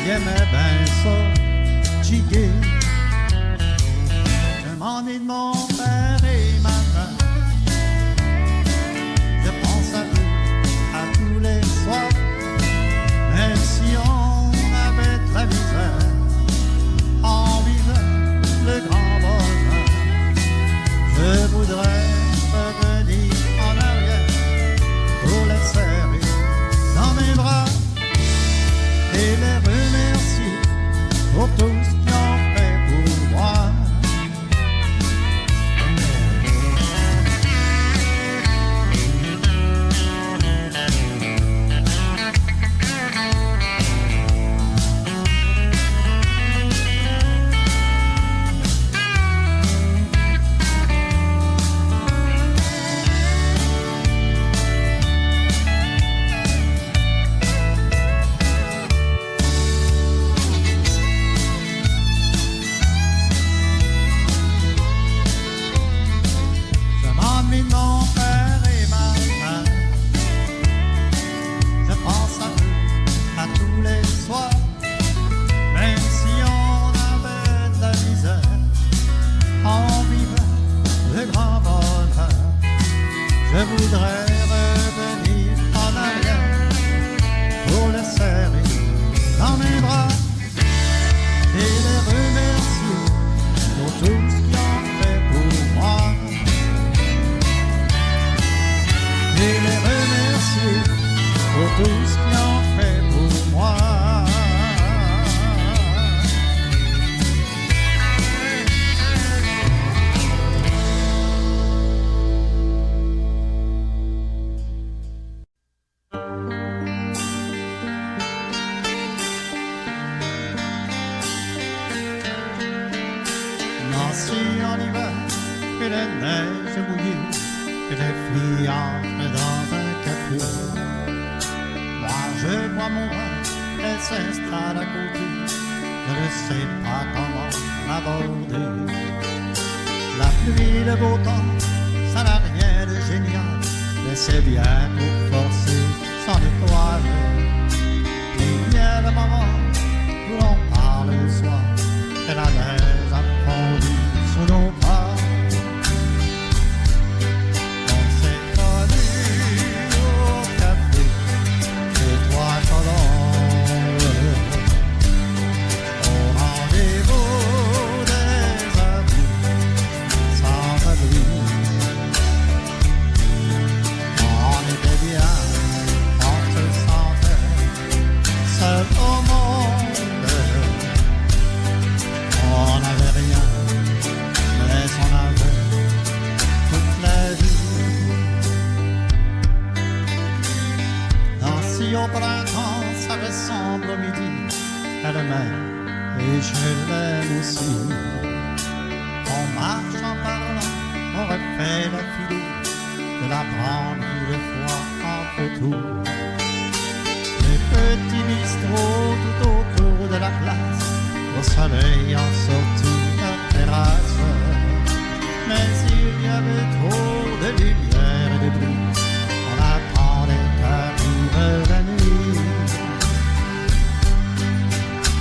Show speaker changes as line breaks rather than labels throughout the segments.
il aimait bien ça, jiguer. Je m'ennuie de mon père et ma mère. Je pense à eux à tous les soirs. Même si on avait de la misère, on vivait le grand bonheur. Je voudrais revenir en arrière pour les serrer dans mes bras et les remercier pour tout ce qu'ils ont fait pour moi. Je voudrais revenir en arrière pour les serrer dans mes bras et les remercier pour tout ce qu'ils ont fait pour moi. Et les remercier pour tout ce qu'ils ont fait pour moi. En hiver, que la neige mouillée, que les filles entrent dans un café. Moi je bois mon vin, elle s'installe à côté, je ne sais pas comment l'aborder. La pluie, le beau temps, ça n'a rien de génial, mais c'est bien pour forcer son étoile. Il vient le moment où l'on parle le soir, et la neige a fondu sous nos pas. On s'est connus au café chez Trois Colombes, au rendez-vous des amis sans abri. On était bien, on se sentait seul au monde. On n'avait rien, mais on avait toute la vie. Nancy au printemps, ça ressemble au midi. Elle m'aime et je l'aime aussi. On marche en parlant, on refait la philo, de la brandy, le foie en photo. Les petits bistrots tout autour de la place, au soleil en sortie de terrasse. Mais il y avait trop de lumière et de bruit, on attendait qu'arrive la nuit.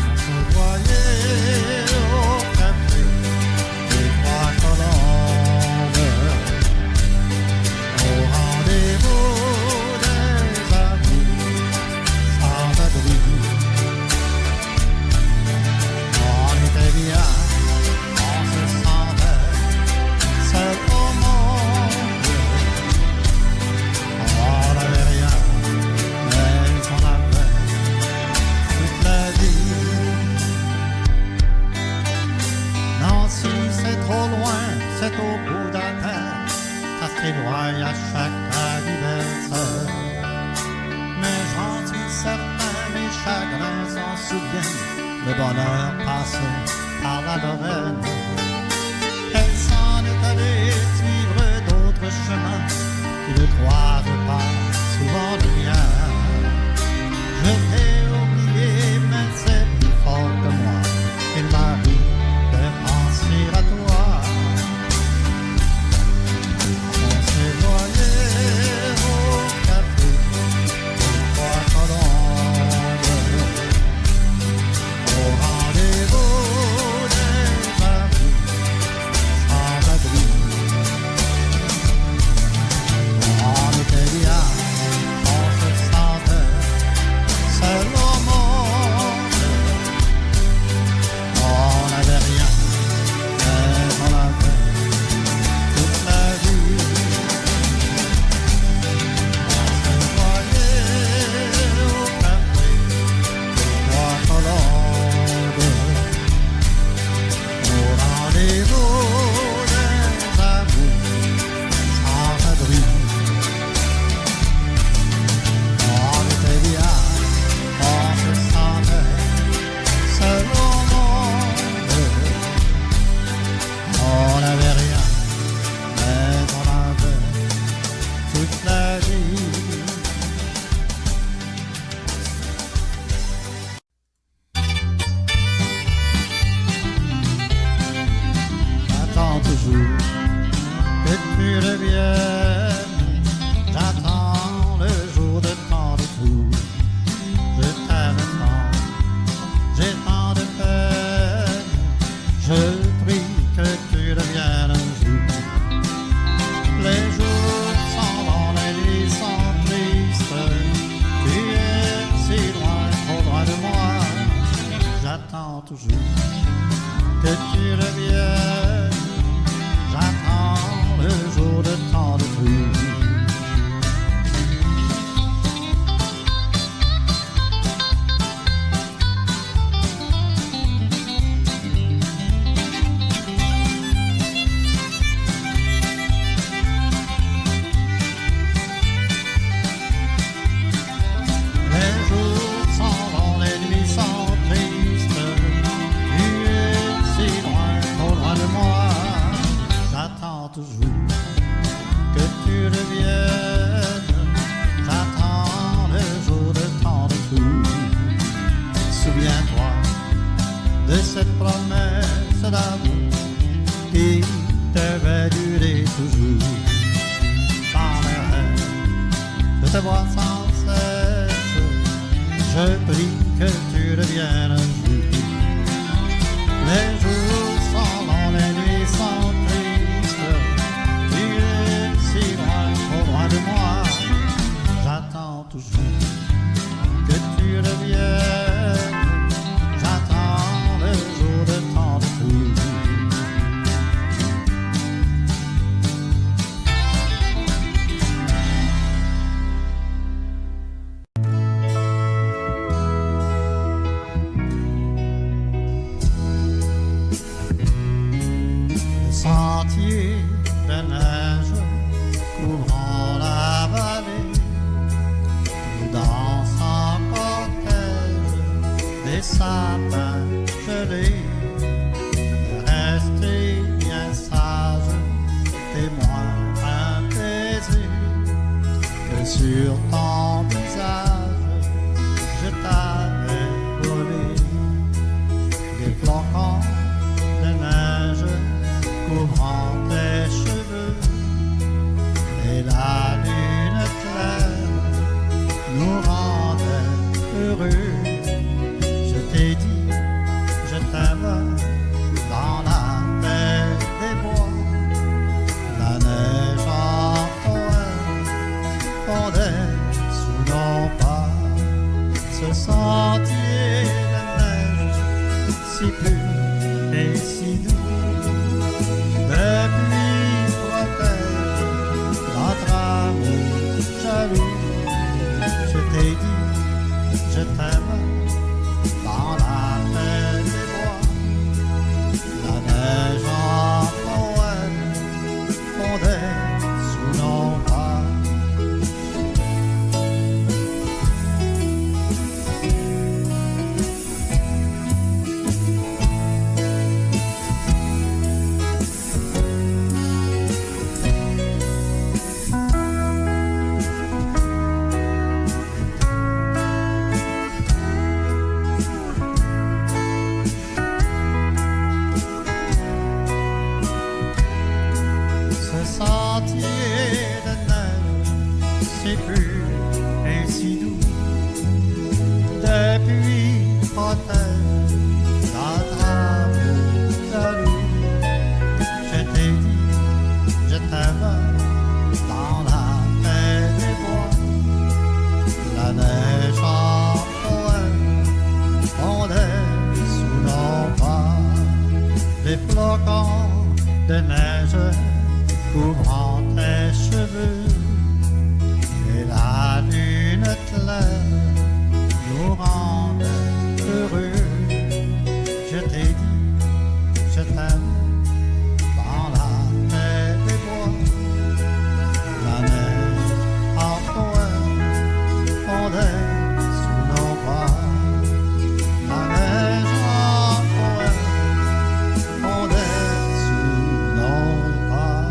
On se voyait au café des Trois Colombes, au rendez-vous des amis sans abri. On était bien, on se sentait seul au monde. On n'avait rien, mais on avait toute la vie. Nancy, c'est trop loin, c'est au bout de la terre, ça s'éloigne à chaque anniversaire. Mais j'en suis certain, mes chagrins s'en souviennent, le bonheur passé par la Lorraine. Elle s'en est allée suivre d'autres chemins qui ne croisent pas souvent le mien. Je t'ai oublié, mais c'est plus fort que moi. Il m'arrive de penser à toi. On s'est voyé au café des Trois Colombes, reviennes. J'attends le jour de tant de tout. Je t'aime tant, j'ai tant de peine. Je prie que tu reviennes un jour. Les jours sont longs, les nuits sont tristes. Tu es si loin, trop loin de moi. J'attends toujours que tu reviennes. J'attends le jour de tant de trucs. Toujours que tu reviennes, j'attends le jour de tant de tout. Souviens-toi de cette promesse d'amour qui devait durer toujours. Dans mes rêves, je te vois sans cesse, je prie que tu reviennes un jour. Les jours sont longs, les nuits sont de moi, j'attends toujours que tu reviennes, j'attends le jour de tant de tout. Le sentier de neige couvrant la vallée, nous dansons en cortège des sapins gelés. Restez bien sage, témoin apaisé, que sur ton visage je t'avais volé. Des flocons de neige couvrant tes cheveux, et la lune claire nous rendait heureux. Je t'ai dit, je t'aime dans la paix des bois. La neige en poème fondait sous nos pas. Ce sentier de neige si pur et si doux, depuis protège notre amour jaloux. Je t'ai dit, je t'aime dans la paix des bois. La neige en poème fondait sous nos pas. C'est pur et si doux, depuis protège notre amour jaloux. Je t'ai dit, je t'aime dans la paix des bois. La neige en poème fondait sous nos pas. Les flocons de neige couvrant tes cheveux, et la lune claire nous rendait heureux. Je t'ai dit, je t'aime dans la paix des bois. La neige en poème fondait sous nos pas. La neige en poème fondait sous nos pas.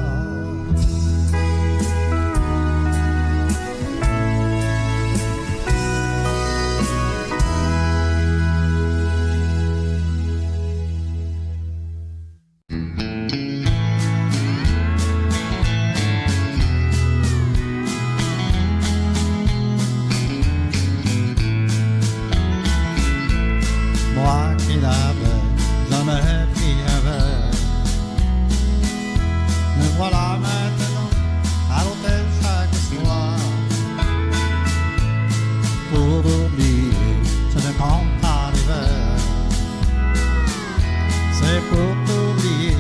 formidable, jamais pris un verre. Me voilà maintenant à l'hôtel chaque soir. Pour oublier, je ne compte pas les verres. C'est pour t'oublier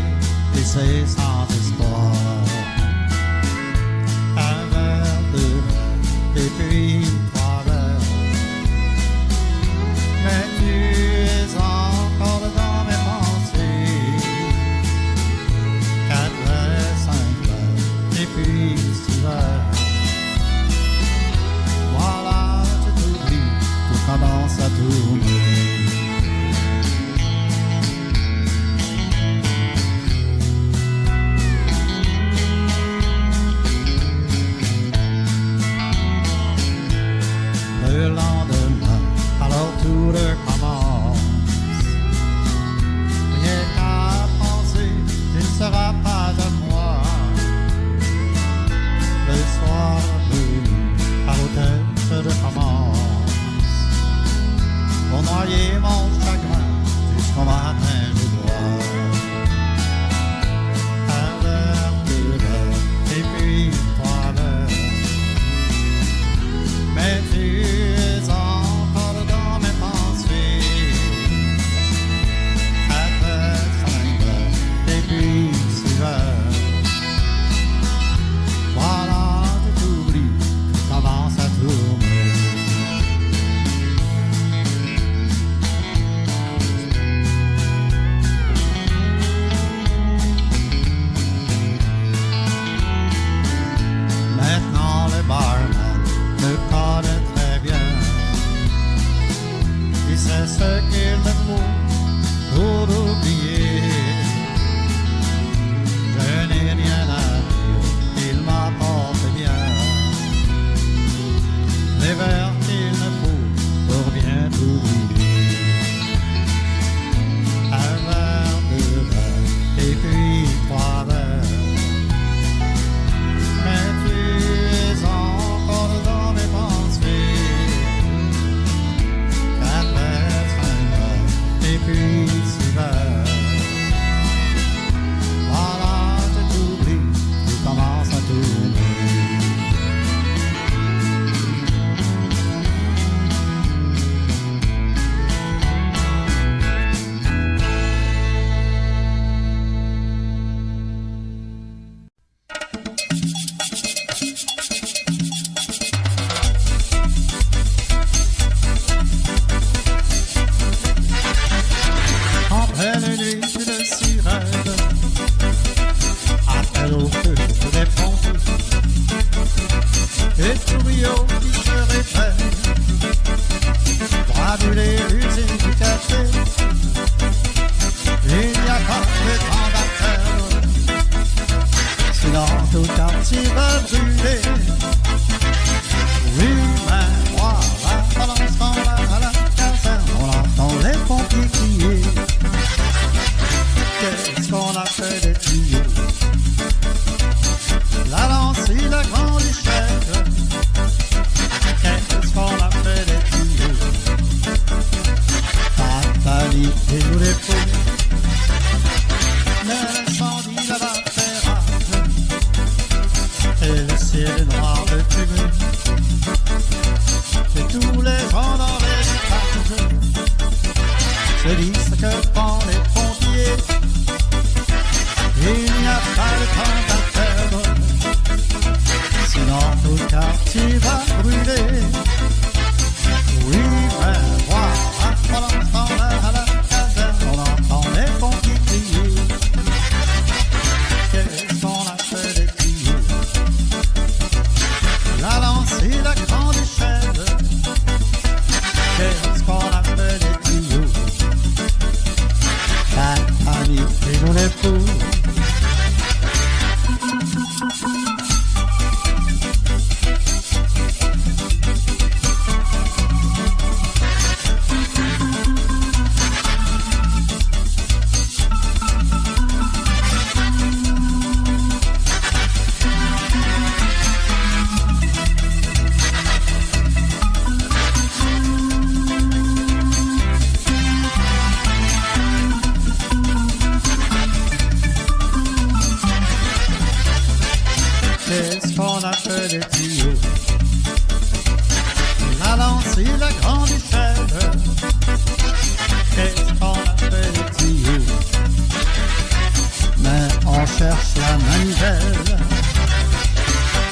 et c'est sans espoir. Un verre, deux verres, et puis trois verres. Mais tu es encore dans mes pensées. Quatre verres, cinq verres, et puis six verres. Voilà, je t'oublie, tout commence à tourner. Le lendemain, alors tout recommence. Rien qu'à penser, tu ne seras pas à moi. Le soir venu, à l'hôtel, je recommence. Pour noyer mon chagrin, jusqu'au matin je dois. Un verre, deux verres, et puis trois verres. Mais tu es encore dans mes pensées. Quatre verres, cinq verres, et puis six verres. Voilà, je t'oublie, tout commence à tourner. Maintenant le barman me connaît très bien. Il sait ce qu'il me faut pour oublier. Je n'ai rien à dire, il m'apporte bien les verres qu'il me faut pour bien t'oublier. Un verre, deux verres, et puis trois verres. Mais tu es encore dans mes pensées. Quatre verres, cinq verres, et puis six verres. Voilà, je t'oublie, tout commence à tourner. En pleine nuit, une sirène appelle au feu des pompiers. Et tout Rio qui se réveille pour brûler l'usine du café. Il n'y a pas de temps d'attendre, sinon tout quartier va brûler. Oui, mais voilà, pendant ce temps-là, à la caserne, on entend les pompiers crier. Qu'est-ce qu'on a fait des tuyaux? La lance et la grande échelle. Qu'est-ce qu'on a fait des tuyaux? Pas de panique et nous les fous. L'incendie là-bas fait rage. Et le ciel est noir de fumée. Et tous les gens dans les étages se disent ce que font les pompiers. Il n'y a pas de temps à perdre, sinon tout le quartier va brûler. Oui, mais voilà, pendant ce temps-là, à la caserne, on entend les pompiers crier. Qu'est-ce qu'on a fait des tuyaux? La lance et la grande échelle. Qu'est-ce qu'on a fait des tuyaux? La panique et nous les fous. lâche la manivelle.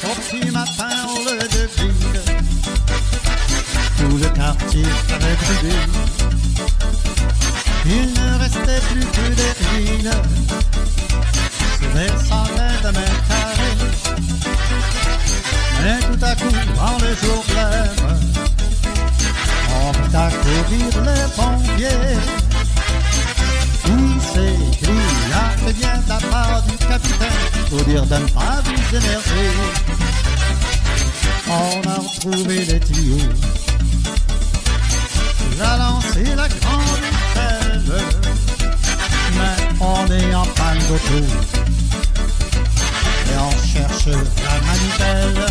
Au petit matin, au lieu de ville, tout le quartier avait brûlé. Il ne restait plus que des ruines sur les centaines de mètres carrés. Mais tout à coup, quand le jour lève, on peut accourir les pompiers. Il s'écrit très bien de la part du capitaine pour dire de ne pas vous énerver. On a retrouvé les tuyaux, a lancé la grande échelle, mais on est en panne d'auto et on cherche la manivelle.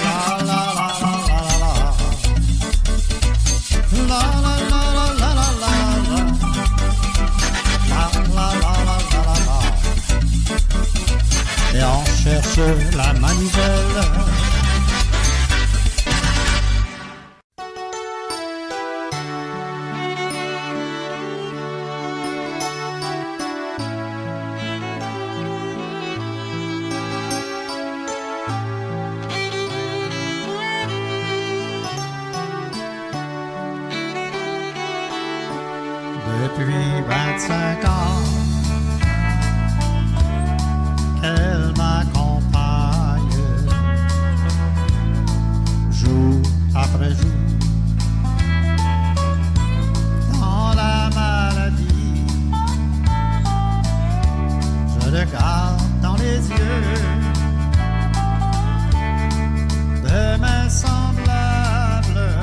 La la la la la la la la la la la la la la la la la. Et on cherche la manivelle. Depuis 25 ans qu'elle m'accompagne, jour après jour, dans la maladie. Je le garde dans les yeux de mes semblables,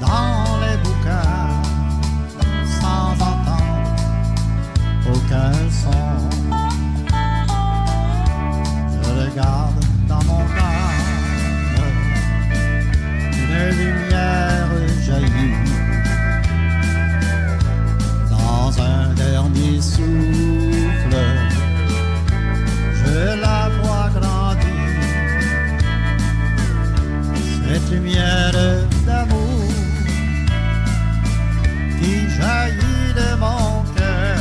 dans les bouquins, sans entendre aucun son. Je regarde dans mon âme, une lumière jaillit. Dans un dernier souffle, je la vois grandir. Cette lumière d'amour qui jaillit de mon cœur.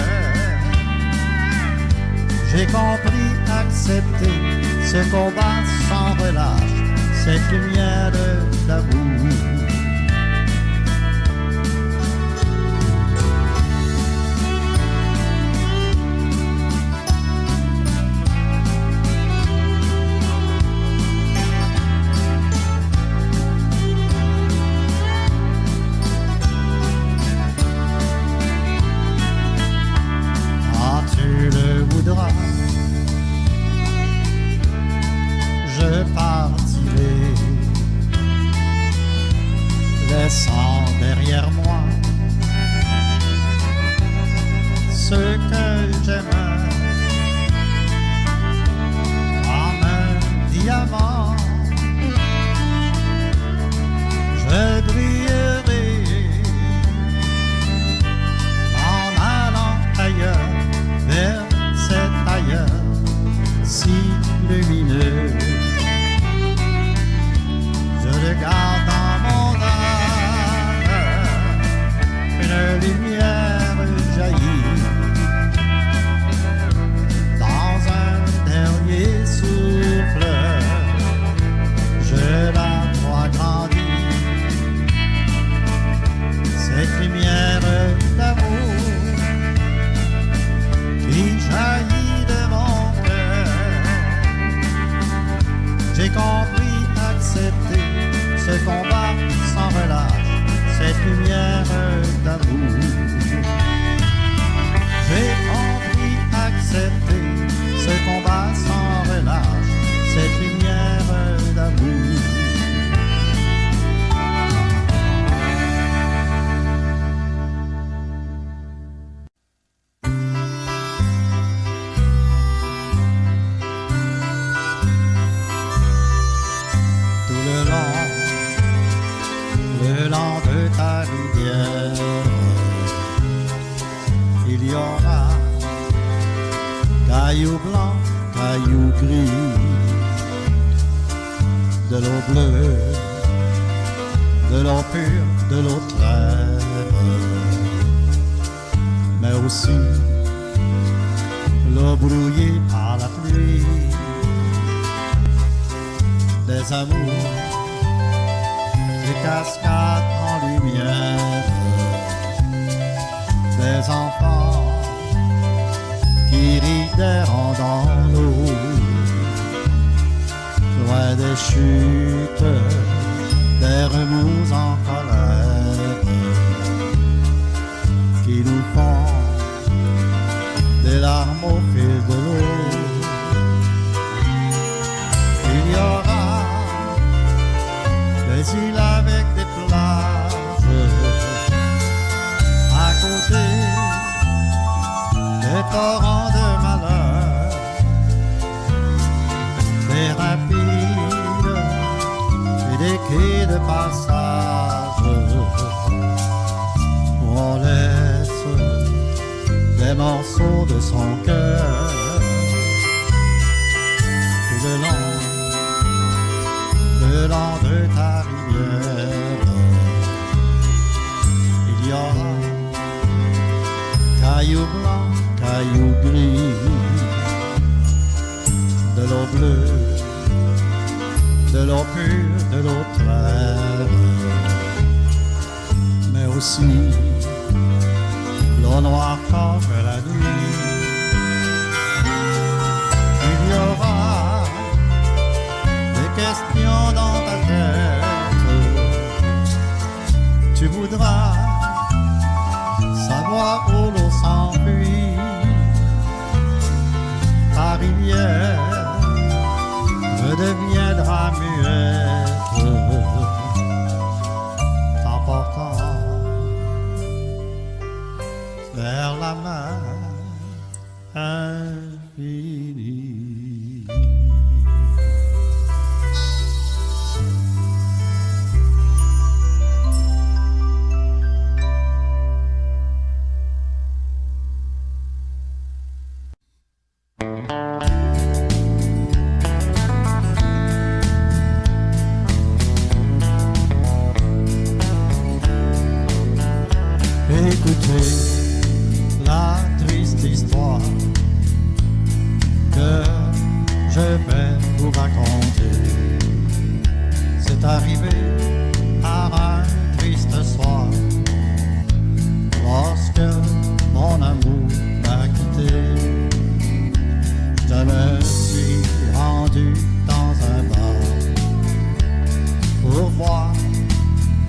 J'ai compris accepter ce combat sans relâche, cette lumière d'amour. Je partirai, laissant derrière moi ce que j'aime comme un diamant. Je brillerai en allant ailleurs, vers cet ailleurs si lumineux. Je regarde dans mon âme, une lumière jaillit. Dans un dernier souffle, je la vois grandir. Cette lumière d'amour qui jaillit de mon cœur. J'ai compris accepter ce combat sans relâche, cette lumière d'amour. J'ai compris accepter ce combat sans relâche, cette lumière d'amour. Le long de ta rivière, il y aura cailloux blancs, cailloux gris, de l'eau bleue, de l'eau pure, de l'eau claire, mais aussi l'eau brouillée par la pluie, des amours, des cascades en lumière, des enfants qui rideront dans l'eau, loin des chutes, des remous en colère qui nous font des larmes au fil de l'eau. Il y aura des îles avec des plages à côté des torrents de malheur, des rapides et des quais de passage où on laisse des morceaux de son cœur. Tout le long de ta rivière, il y aura cailloux blancs, cailloux gris, de l'eau bleue, de l'eau pure, de l'eau claire, mais aussi l'eau noire comme la nuit. Il y aura des questions dans ta tête, tu voudras savoir où l'eau s'enfuit. Ta rivière redeviendra muette, t'emportant vers la mer infinie. Écoutez la triste histoire que je vais vous raconter. C'est arrivé par un triste soir, lorsque mon amour m'a quitté. Je me suis rendu dans un bar pour boire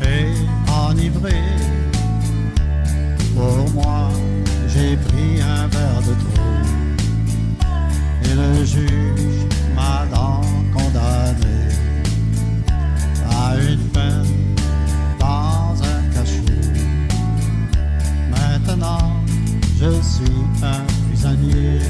et enivrer. Pour moi, j'ai pris un verre de trop et le juge m'a donc condamné à une peine dans un cachot. Maintenant, je suis un prisonnier.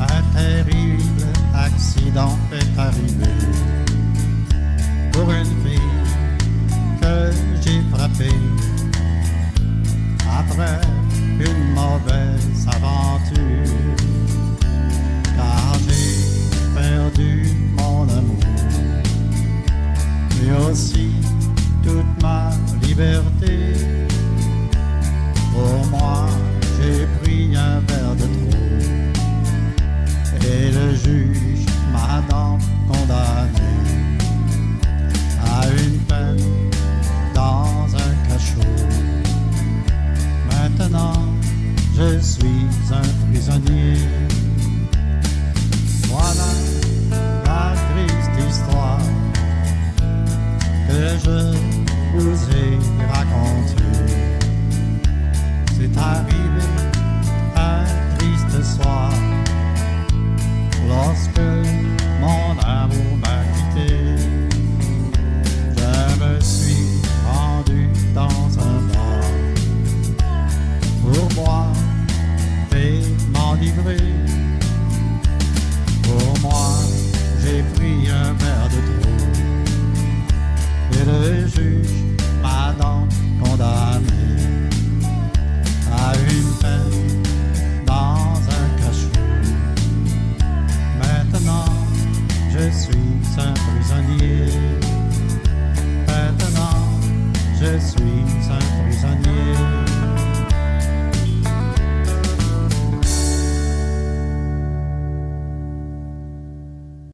Un terrible accident est arrivé. je suis un